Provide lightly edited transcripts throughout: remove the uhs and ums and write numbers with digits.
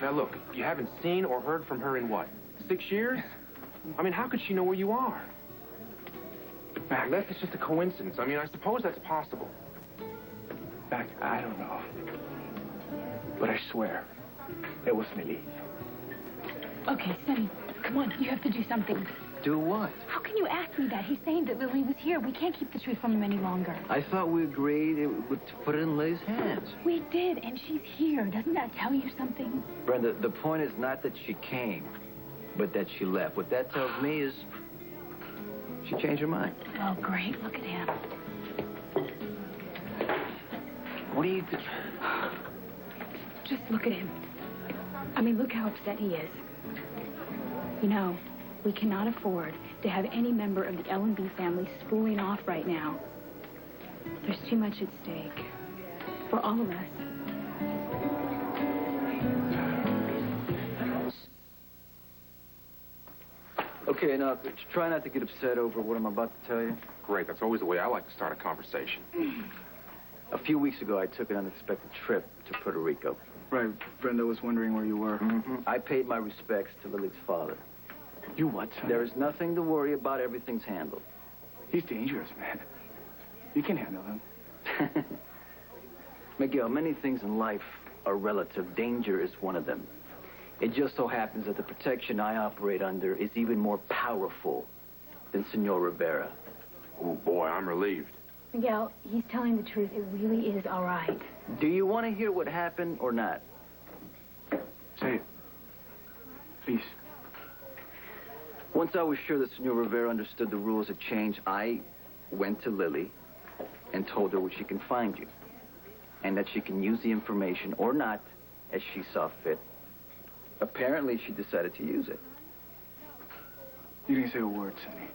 Now, look, you haven't seen or heard from her in what, 6 years? I mean, how could she know where you are? Now, unless it's just a coincidence. I mean, I suppose that's possible. Mac, I don't know. But I swear, it was Lily. Okay, Sonny, come on, you have to do something. Do what? How can you ask me that? He's saying that Lily was here. We can't keep the truth from him any longer. I thought we agreed to put it in Lily's hands. We did, and she's here. Doesn't that tell you something? Brenda, the point is not that she came, but that she left. What that tells me is she changed her mind. Oh, great. Look at him. What do you do? Just look at him. I mean, look how upset he is. You know, we cannot afford to have any member of the L&B family spooling off right now. There's too much at stake. For all of us. Okay, now, try not to get upset over what I'm about to tell you. Great, that's always the way I like to start a conversation. A few weeks ago, I took an unexpected trip to Puerto Rico. Right, Brenda was wondering where you were. I paid my respects to Lily's father. You what, son? There is nothing to worry about. Everything's handled. He's dangerous, man. You can handle him. Miguel, many things in life are relative. Danger is one of them. It just so happens that the protection I operate under is even more powerful than Senor Rivera. Oh, boy, I'm relieved. Miguel, he's telling the truth. It really is all right. Do you want to hear what happened or not? Say it. Please. Once I was sure that Senor Rivera understood the rules had changed, I went to Lily and told her where she can find you. And that she can use the information or not as she saw fit. Apparently, she decided to use it. You didn't say a word, Sonny.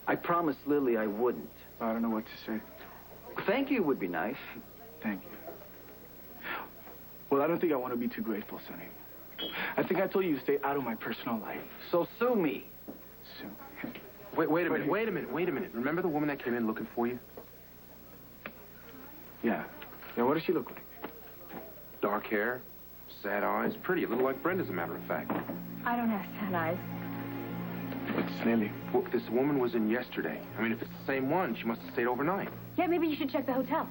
I promised Lily I wouldn't. I don't know what to say. Thank you would be nice. Thank you. Well, I don't think I want to be too grateful, Sonny. I think I told you to stay out of my personal life. So sue me. Sue. Wait a minute. Remember the woman that came in looking for you? Yeah. Yeah, what does she look like? Dark hair, sad eyes, pretty, a little like Brenda, as a matter of fact. I don't have sad eyes. It's Lily. Well, this woman was in yesterday. I mean, if it's the same one, she must have stayed overnight. Yeah, maybe you should check the hotels.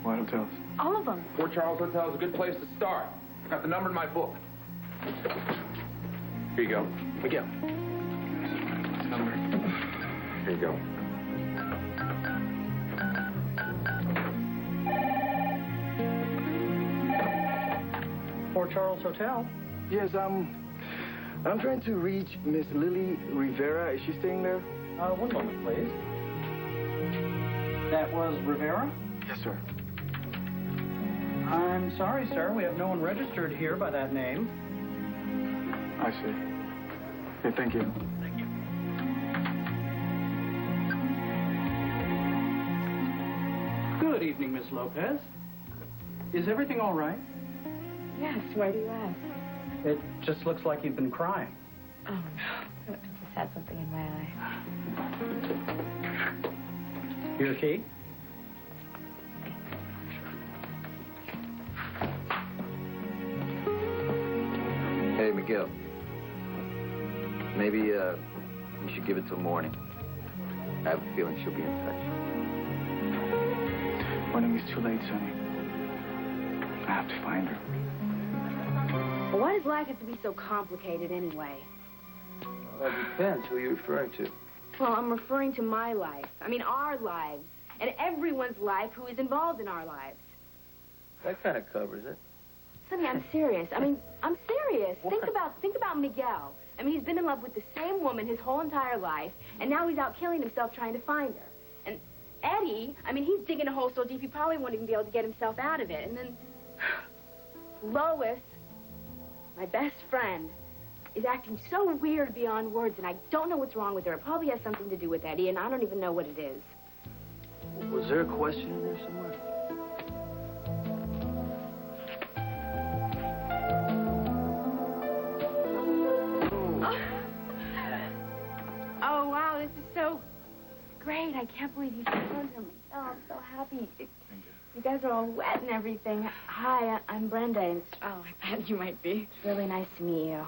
What hotels? All of them. Port Charles Hotel is a good place to start. I got the number in my book. Here you go. Miguel. Number. Here you go. Port Charles Hotel? Yes, I'm trying to reach Miss Lily Rivera. Is she staying there? One moment, please. That was Rivera? Yes, sir. I'm sorry, sir. We have no one registered here by that name. I see. Okay, thank you. Thank you. Good evening, Miss Lopez. Is everything all right? Yes, why do you ask? It just looks like you've been crying. Oh, no. I just had something in my eye. Your key? Hey, Miguel. Maybe, you should give it till morning. I have a feeling she'll be in touch. Morning is too late, Sonny. I have to find her. Well, why does life have to be so complicated anyway? Well, that depends. Who you're referring to. Well, I'm referring to my life. I mean, our lives. And everyone's life who is involved in our lives. That kind of covers it. Sonny, I'm serious. I mean, I'm serious. What? Think about Miguel. I mean, he's been in love with the same woman his whole entire life, and now he's out killing himself trying to find her. And Eddie, I mean, he's digging a hole so deep he probably won't even be able to get himself out of it. And then Lois, my best friend, is acting so weird beyond words, and I don't know what's wrong with her. It probably has something to do with Eddie, and I don't even know what it is. Was there a question in there somewhere? Oh, wow, this is so great. I can't believe you found him. Oh, I'm so happy. You guys are all wet and everything. Hi, I'm Brenda. It's Oh, I thought you might be. really nice to meet you.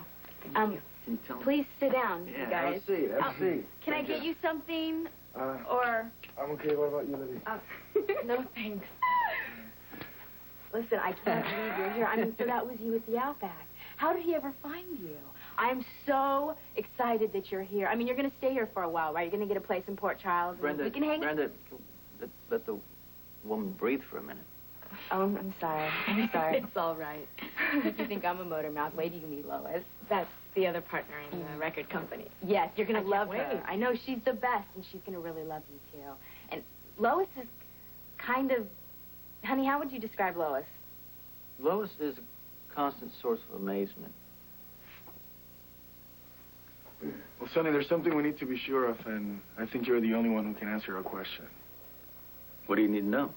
Can you tell me? Please sit down, you guys. Have a seat. Have a seat. Can I get you something? Or... I'm okay. What about you, Lily? No, thanks. Listen, I can't believe you're here. I mean, so that was you at the Outback. How did he ever find you? I'm so excited that you're here. I mean, you're going to stay here for a while, right? You're going to get a place in Port Charles. Brenda, we can hang... Brenda, let the woman breathe for a minute. Oh, I'm sorry. I'm sorry. It's all right. If you think I'm a motor mouth, wait till you meet Lois. That's the other partner in the record company. Yes, you're going I to can't love her. wait. I know she's the best, and she's going to really love you, too. And Lois is kind of... Honey, how would you describe Lois? Lois is a constant source of amazement. Well, Sonny, there's something we need to be sure of, and I think you're the only one who can answer our question. What do you need to know?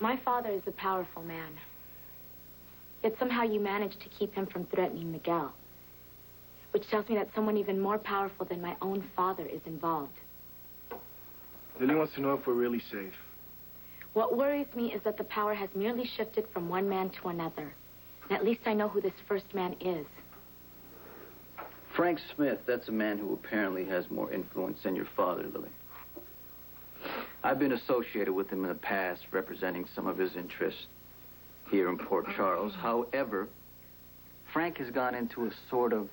My father is a powerful man. Yet somehow you managed to keep him from threatening Miguel. Which tells me that someone even more powerful than my own father is involved. Lily wants to know if we're really safe. What worries me is that the power has merely shifted from one man to another. And at least I know who this first man is. Frank Smith, that's a man who apparently has more influence than your father, Lily. I've been associated with him in the past, representing some of his interests here in Port Charles. However, Frank has gone into a sort of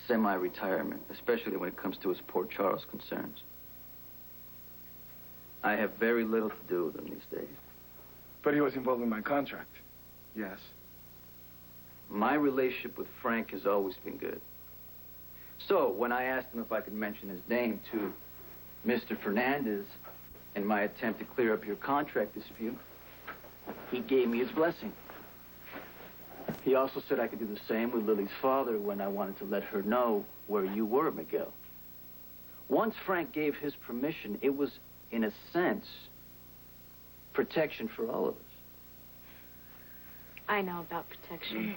semi-retirement, especially when it comes to his Port Charles concerns. I have very little to do with him these days. But he was involved in my contract. Yes. My relationship with Frank has always been good. So, when I asked him if I could mention his name to Mr. Fernandez in my attempt to clear up your contract dispute, he gave me his blessing. He also said I could do the same with Lily's father when I wanted to let her know where you were, Miguel. Once Frank gave his permission, it was, in a sense, protection for all of us. I know about protection.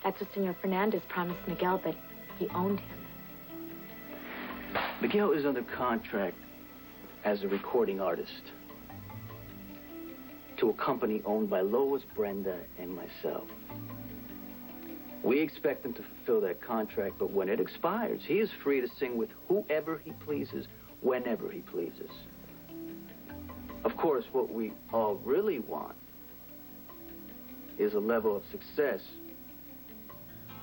That's what Senor Fernandez promised Miguel, but he owned him. Miguel is under contract as a recording artist to a company owned by Lois, Brenda, and myself. We expect him to fulfill that contract, but when it expires, he is free to sing with whoever he pleases, whenever he pleases. Of course, what we all really want is a level of success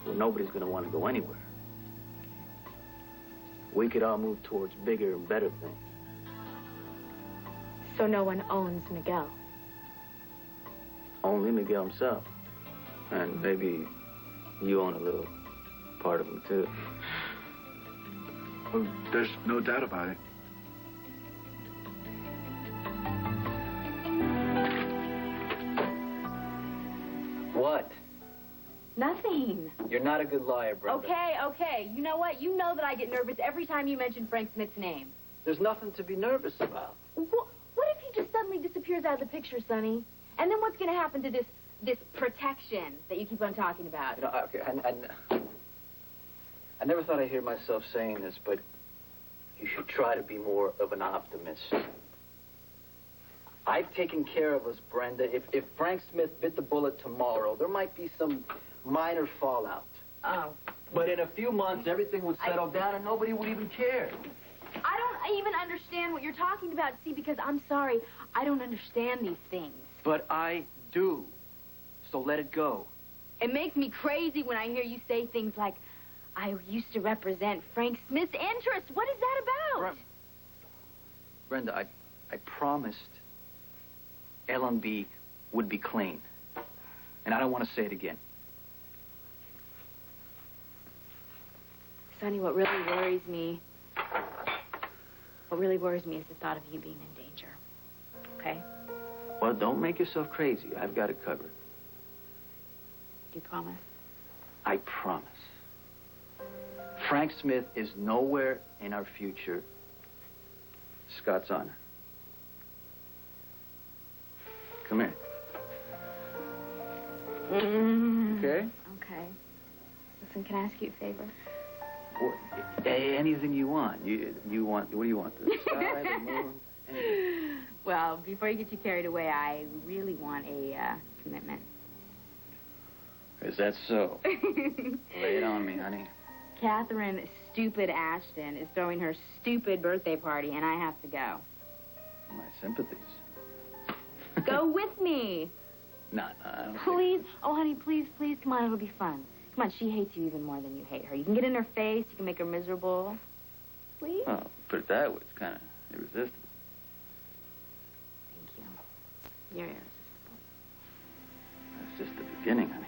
where nobody's going to want to go anywhere. We could all move towards bigger and better things. So no one owns Miguel. Only Miguel himself. And maybe you own a little part of him, too. Well, there's no doubt about it. What? Nothing. You're not a good liar, Brenda. Okay. You know what? You know that I get nervous every time you mention Frank Smith's name. There's nothing to be nervous about. What if he just suddenly disappears out of the picture, Sonny? And then what's going to happen to this protection that you keep on talking about? You know, okay, I never thought I'd hear myself saying this, but you should try to be more of an optimist. I've taken care of us, Brenda. If Frank Smith bit the bullet tomorrow, there might be some minor fallout. Oh. But in a few months, everything would settle down and nobody would even care. I don't even understand what you're talking about, see, because I'm sorry, I don't understand these things. But I do. So let it go. It makes me crazy when I hear you say things like, I used to represent Frank Smith's interests. What is that about? Brenda, I promised L&B would be clean. And I don't want to say it again. Sonny, what really worries me is the thought of you being in danger. Okay? Well, don't make yourself crazy. I've got it covered. Do you promise? I promise. Frank Smith is nowhere in our future. Scott's honor. Come here. Okay? Okay. Listen, can I ask you a favor? Well, anything you want. You want, what do you want? The sky, the moon, anything. Well, before you get too carried away, I really want a commitment. Is that so? Lay it on me, honey. Catherine Stupid Ashton is throwing her stupid birthday party, and I have to go. My sympathies. Go with me. No, I don't Please. Oh, honey, please, please. Come on, it'll be fun. Come on, she hates you even more than you hate her. You can get in her face. You can make her miserable. Please? Oh, put it that way. It's kind of irresistible. Thank you. You're irresistible. That's just the beginning, honey.